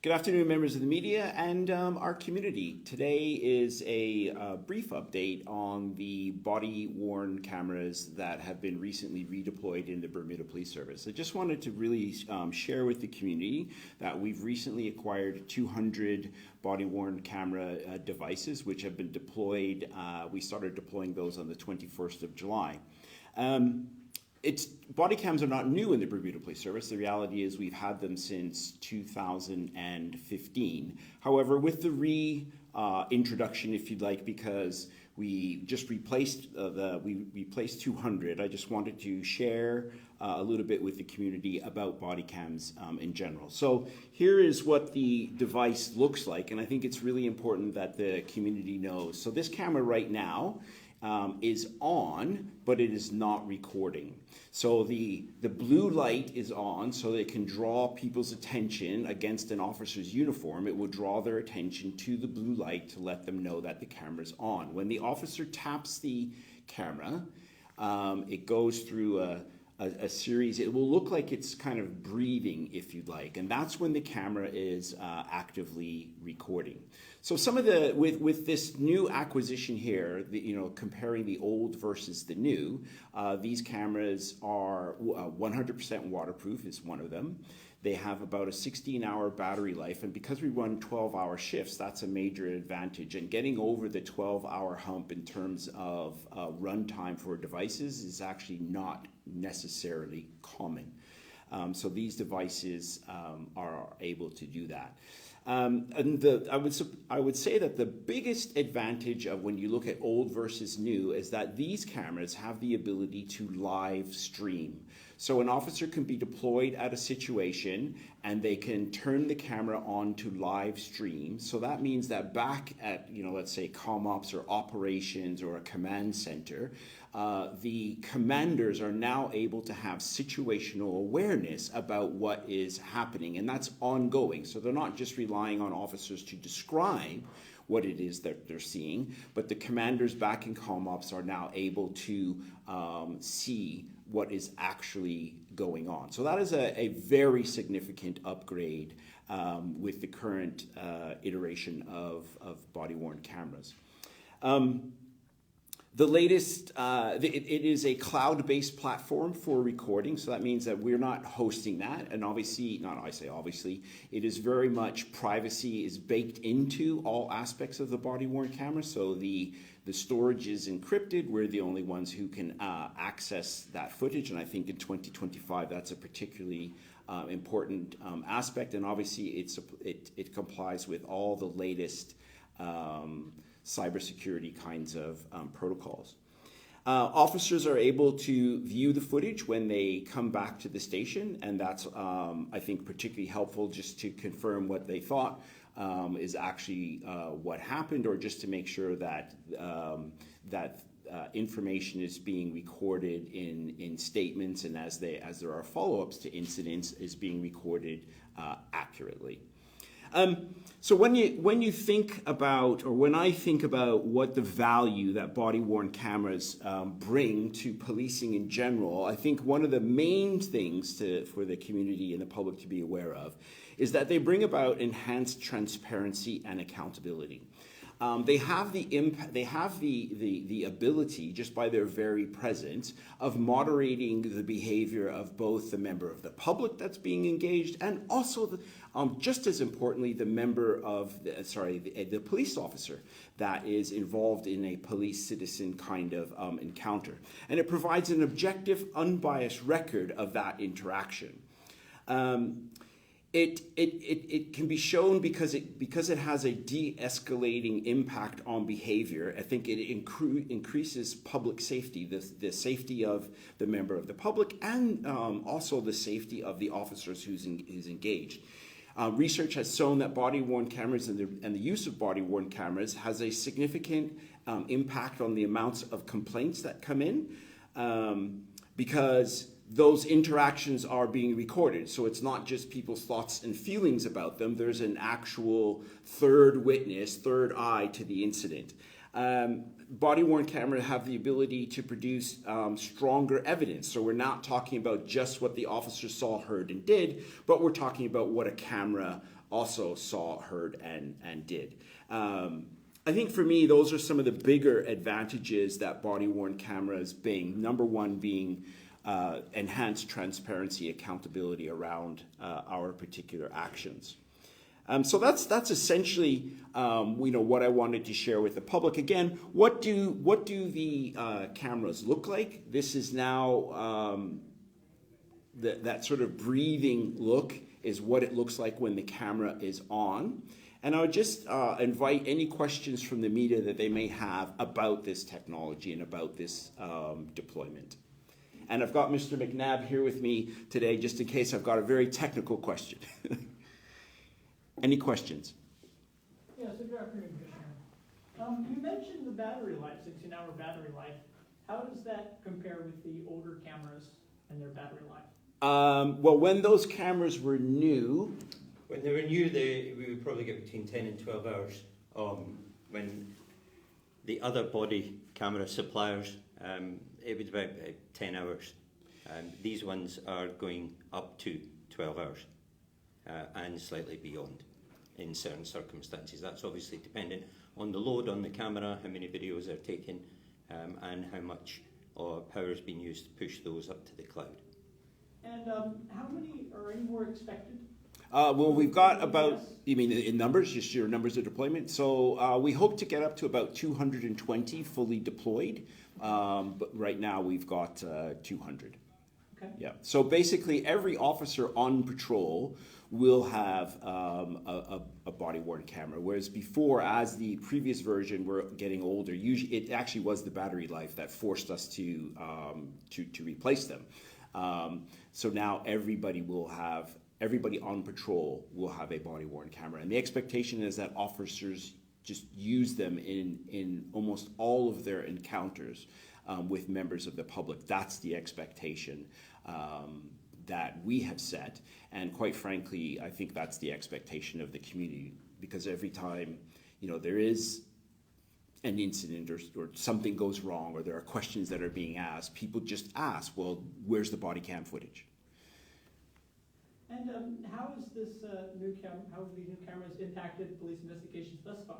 Good afternoon, members of the media and our community. Today is a brief update on the body-worn cameras that have been recently redeployed in the Bermuda Police Service. I just wanted to really share with the community that we've recently acquired 200 body-worn camera devices, which have been deployed. We started deploying those on the 21st of July. Body cams are not new in the Bermuda Police Service. The reality is we've had them since 2015. However, with the reintroduction, if you'd like, because we just replaced we replaced 200, I just wanted to share a little bit with the community about body cams in general. So here is what the device looks like, and I think it's really important that the community knows. So this camera right now is on, but it is not recording. So the blue light is on so it can draw people's attention against an officer's uniform. It will draw their attention to the blue light to let them know that the camera's on. When the officer taps the camera, it goes through a series. It will look like it's kind of breathing, if you'd like, and that's when the camera is actively recording. So some of the with this new acquisition here, comparing the old versus the new, these cameras are 100% waterproof is one of them. They have about a 16-hour battery life, and because we run 12-hour shifts, that's a major advantage. And getting over the 12-hour hump in terms of runtime for devices is actually not necessarily common. So these devices are able to do that. And I would say that the biggest advantage of when you look at old versus new is that these cameras have the ability to live stream. So an officer can be deployed at a situation and they can turn the camera on to live stream. So that means that back at, let's say comm ops or operations or a command center, the commanders are now able to have situational awareness about what is happening, and that's ongoing. So they're not just relying on officers to describe what it is that they're seeing, but the commanders back in comm ops are now able to see what is actually going on. So that is a very significant upgrade with the current iteration of body-worn cameras. The latest, it is a cloud-based platform for recording, so that means that we're not hosting that, and obviously, it is very much privacy is baked into all aspects of the body-worn camera, so the storage is encrypted. We're the only ones who can access that footage, and I think in 2025 that's a particularly important aspect, and obviously it complies with all the latest cybersecurity kinds of protocols. Officers are able to view the footage when they come back to the station, and that's, I think, particularly helpful just to confirm what they thought is actually what happened, or just to make sure that information is being recorded in statements, and as there are follow-ups to incidents, is being recorded accurately. So when you think about, or when I think about what the value that body-worn cameras bring to policing in general, I think one of the main things for the community and the public to be aware of is that they bring about enhanced transparency and accountability. They have the ability, just by their very presence, of moderating the behavior of both the member of the public that's being engaged and also, just as importantly, the member of the police officer that is involved in a police-citizen kind of encounter. And it provides an objective, unbiased record of that interaction. It can be shown because it has a de-escalating impact on behavior. I think it increases public safety, the safety of the member of the public, and also the safety of the officers who's engaged. Research has shown that body-worn cameras and the use of body-worn cameras has a significant impact on the amounts of complaints that come in, because those interactions are being recorded. So it's not just people's thoughts and feelings about them. There's an actual third witness, third eye to the incident. Body-worn cameras have the ability to produce stronger evidence. So we're not talking about just what the officer saw, heard, and did, but we're talking about what a camera also saw, heard, and did. I think for me, those are some of the bigger advantages that body-worn cameras bring. Number one being enhanced transparency, accountability around our particular actions. So that's essentially what I wanted to share with the public. Again, what do the cameras look like? This is now that sort of breathing look is what it looks like when the camera is on. And I would just invite any questions from the media that they may have about this technology and about this deployment. And I've got Mr. McNabb here with me today just in case I've got a very technical question. Any questions? Yes, good afternoon, Commissioner. You mentioned the battery life, 16-hour battery life. How does that compare with the older cameras and their battery life? Well, when those cameras were new... When they were new, we would probably get between 10 and 12 hours. When the other body camera suppliers, it was about 10 hours. These ones are going up to 12 hours and slightly beyond in certain circumstances. That's obviously dependent on the load on the camera, how many videos are taken, and how much power has been used to push those up to the cloud. And how many are any more expected? Well, we've got about, you mean in numbers, just your numbers of deployment? So we hope to get up to about 220 fully deployed, but right now we've got 200. Okay. Yeah. So basically every officer on patrol will have a body-worn camera, whereas before, as the previous version were getting older, usually it actually was the battery life that forced us to replace them. So now everybody on patrol will have a body-worn camera. And the expectation is that officers just use them in almost all of their encounters with members of the public. That's the expectation that we have set. And quite frankly, I think that's the expectation of the community, because every time, there is an incident or something goes wrong or there are questions that are being asked, people just ask, well, where's the body cam footage? And how is this how have these new cameras impacted police investigations thus far?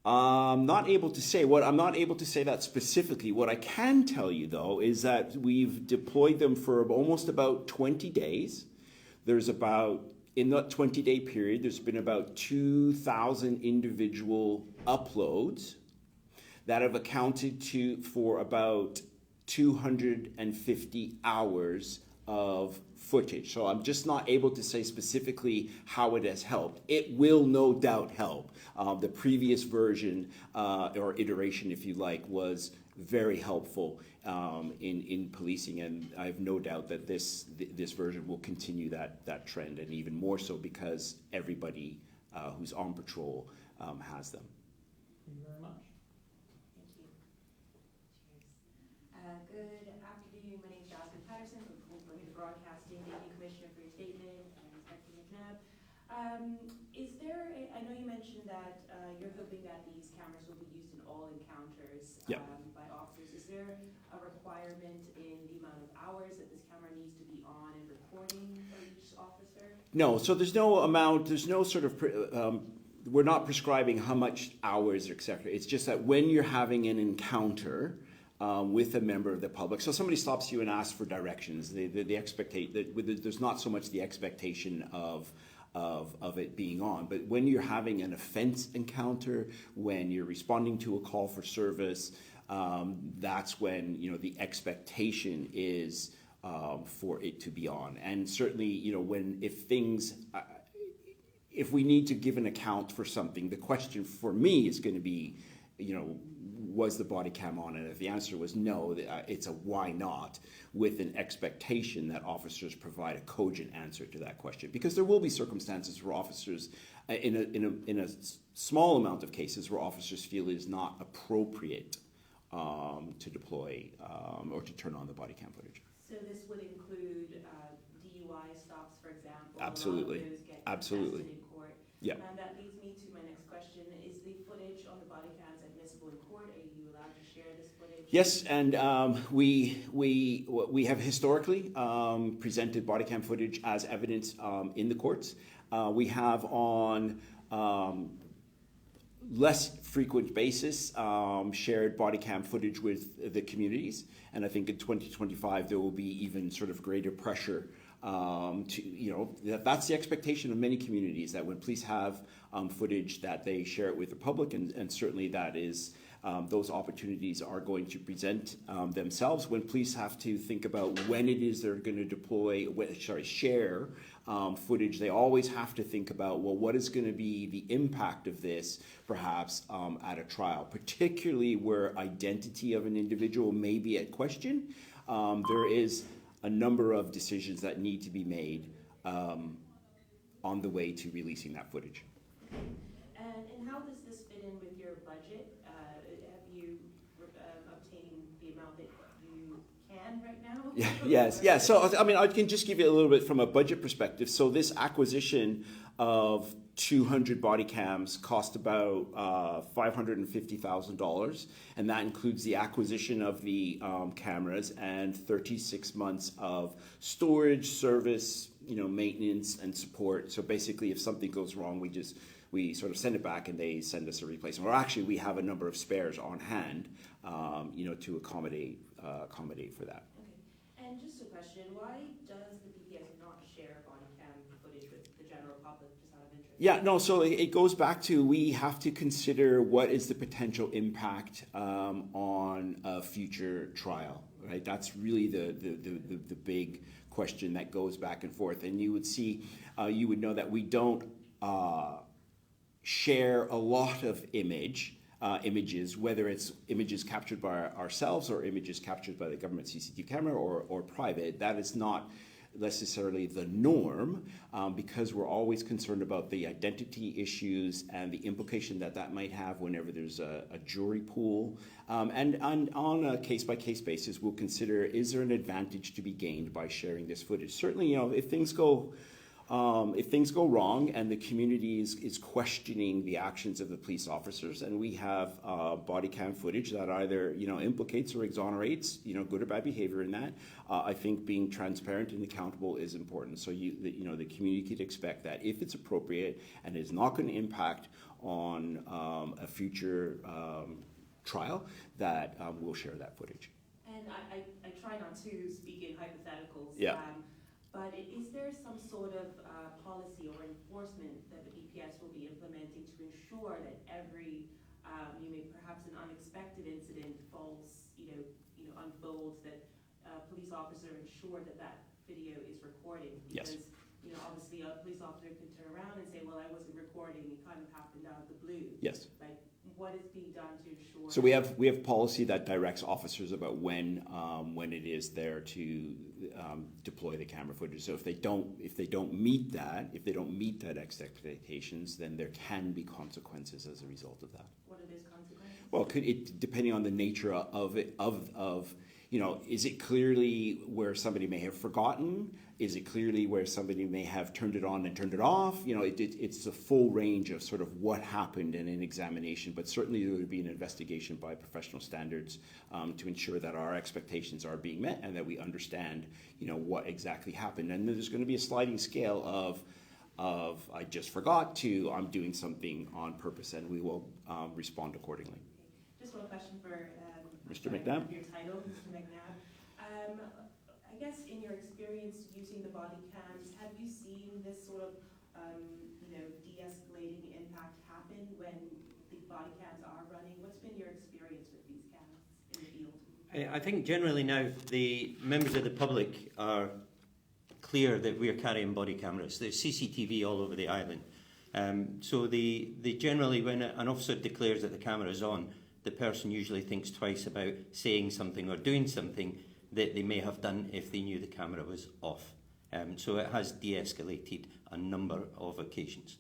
I'm not able to say that specifically. What I can tell you, though, is that we've deployed them for almost about 20 days. In that 20-day period, there's been about 2,000 individual uploads that have accounted for about 250 hours of footage. So I'm just not able to say specifically how it has helped. It will no doubt help. The previous version or iteration, if you like, was very helpful in policing, and I have no doubt that this version will continue that trend, and even more so because everybody who's on patrol has them. Thank you very much. Thank you. Cheers. Good afternoon. My name is Jasmine Patterson from Bermuda Broadcasting. Thank you, Commissioner, for your statement, and Inspector McNabb. I know you mentioned that you're hoping that these cameras will be used in all encounters by officers. Is there a requirement in the amount of hours that this camera needs to be on and recording for each officer? No, so there's no amount, there's no sort of, we're not prescribing how much hours, etc. It's just that when you're having an encounter with a member of the public, so somebody stops you and asks for directions, there's not so much the expectation of it being on, but when you're having an offense encounter, when you're responding to a call for service, that's when the expectation is for it to be on. And certainly, if we need to give an account for something, the question for me is going to be, was the body cam on? And if the answer was no, it's a why not, with an expectation that officers provide a cogent answer to that question. Because there will be circumstances where officers, in a small amount of cases, where officers feel it is not appropriate to deploy or to turn on the body cam footage. So this would include DUI stops, for example. Absolutely. Those get Absolutely. contested in court. Yeah. And that leads me to my next question. Is the footage on the body cams admissible in court? Are you allowed to share this footage? Yes, and we have historically presented body cam footage as evidence in the courts. We have on less frequent basis shared body cam footage with the communities, and I think in 2025 there will be even sort of greater pressure that's the expectation of many communities, that when police have footage that they share it with the public, and certainly that is those opportunities are going to present themselves when police have to think about when it is they're going to share footage. They always have to think about, well, what is going to be the impact of this perhaps at a trial, particularly where identity of an individual may be at question. There is a number of decisions that need to be made on the way to releasing that footage. And how does this fit in with your budget? Have you obtained the amount that you can right now? Yes. So, I mean, I can just give you a little bit from a budget perspective. So this acquisition of 200 body cams cost about $550,000, and that includes the acquisition of the cameras and 36 months of storage, service, maintenance and support. So basically, if something goes wrong, we sort of send it back and they send us a replacement. Or actually, we have a number of spares on hand, to accommodate for that. Okay. And just a question: why does the PPS not share body cam footage with the general public, just out of interest? Yeah, no, so it goes back to, we have to consider what is the potential impact on a future trial, right? That's really the big question that goes back and forth. And you would see, you would know that we don't share a lot of images, whether it's images captured by ourselves or images captured by the government CCTV camera or private. That is not necessarily the norm, because we're always concerned about the identity issues and the implication that might have whenever there's a jury pool. And on a case-by-case basis, we'll consider, is there an advantage to be gained by sharing this footage? Certainly, if things go wrong and the community is questioning the actions of the police officers, and we have body cam footage that either implicates or exonerates good or bad behavior in that, I think being transparent and accountable is important. So the community could expect that if it's appropriate and is not going to impact on a future trial, that we'll share that footage. And I try not to speak in hypotheticals. Yeah. But is there some sort of policy or enforcement that the DPS will be implementing to ensure that every, perhaps an unexpected incident unfolds, that a police officer ensure that video is recording? Because, Yes. Obviously a police officer can turn around and say, well, I wasn't recording, it kind of happened out of the blue. Yes. Like, what is being done to ensure? So we have policy that directs officers about when it is there to deploy the camera footage. So if they don't meet that expectations, then there can be consequences as a result of that. What are those consequences? Well, depending on the nature of it, is it clearly where somebody may have forgotten? Is it clearly where somebody may have turned it on and turned it off? It's a full range of sort of what happened in an examination, but certainly there would be an investigation by professional standards to ensure that our expectations are being met and that we understand, what exactly happened. And there's going to be a sliding scale of I just forgot to I'm doing something on purpose, and we will respond accordingly. Just one question for Mr. McNabb. Your title, Mr. McNabb. I guess in your experience using the body cams, have you seen this sort of de-escalating impact happen when the body cams are running? What's been your experience with these cams in the field? I think generally now the members of the public are clear that we are carrying body cameras. There's CCTV all over the island. So they generally, when an officer declares that the camera is on, the person usually thinks twice about saying something or doing something that they may have done if they knew the camera was off. So it has de-escalated a number of occasions.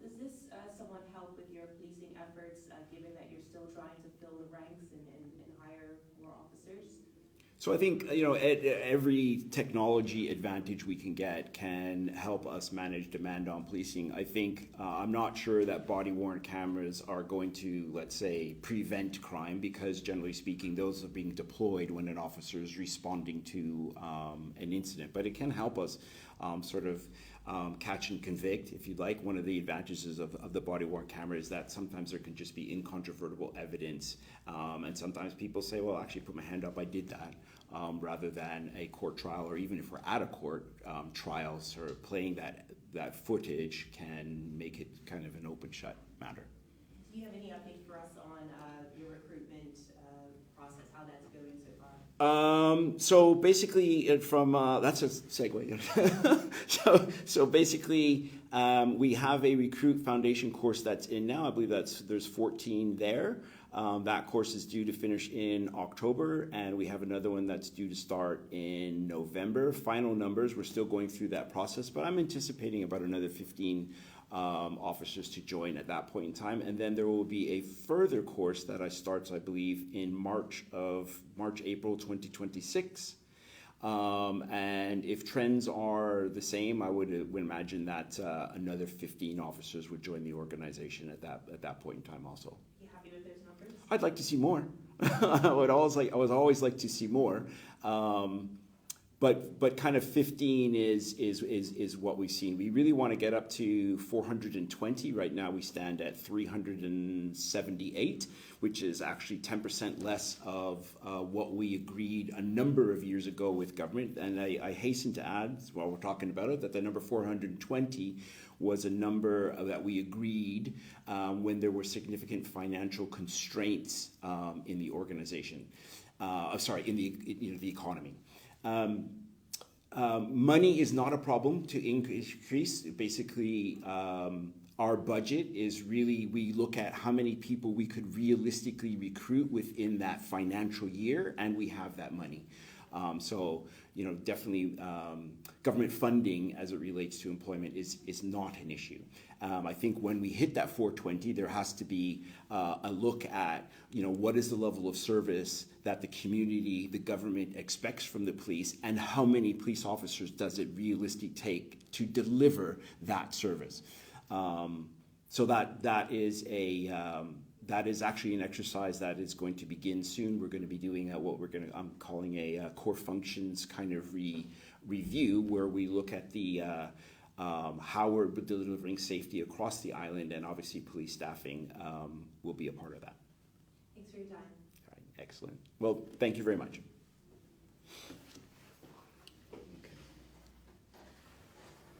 Does this somewhat help with your policing efforts, given that you're still trying to fill the ranks and hire more officers? So I think, every technology advantage we can get can help us manage demand on policing. I think, I'm not sure that body-worn cameras are going to, let's say, prevent crime, because generally speaking, those are being deployed when an officer is responding to an incident. But it can help us sort of catch and convict, if you'd like. One of the advantages of the body-worn camera is that sometimes there can just be incontrovertible evidence, and sometimes people say, well, actually put my hand up, I did that, rather than a court trial, or even if we're at a court trial, sort of playing that footage can make it kind of an open-shut matter. Do you have any update for us on your recruitment process, how that's going so far? So basically, from that's a segue. so basically, we have a Recruit Foundation course that's in now. I believe there's 14 there. That course is due to finish in October, and we have another one that's due to start in November. Final numbers, we're still going through that process, but I'm anticipating about another 15 officers to join at that point in time. And then there will be a further course that starts, I believe, in March, April 2026. And if trends are the same, I would imagine that another 15 officers would join the organization at that point in time also. You happy with those numbers? I'd like to see more. I would always like to see more. But kind of 15 is what we've seen. We really want to get up to 420. Right now we stand at 378, which is actually 10% less of what we agreed a number of years ago with government. And I hasten to add, while we're talking about it, that the number 420 was a number that we agreed when there were significant financial constraints in the organization. In the economy. Money is not a problem to increase. Basically, our budget is really, we look at how many people we could realistically recruit within that financial year, and we have that money. Definitely government funding as it relates to employment is not an issue. I think when we hit that 420, there has to be a look at, what is the level of service that the community, the government expects from the police, and how many police officers does it realistically take to deliver that service. That is actually an exercise that is going to begin soon. We're going to be doing I'm calling a core functions kind of review, where we look at the how we're delivering safety across the island, and obviously police staffing will be a part of that. Thanks for your time. All right, excellent. Well, thank you very much.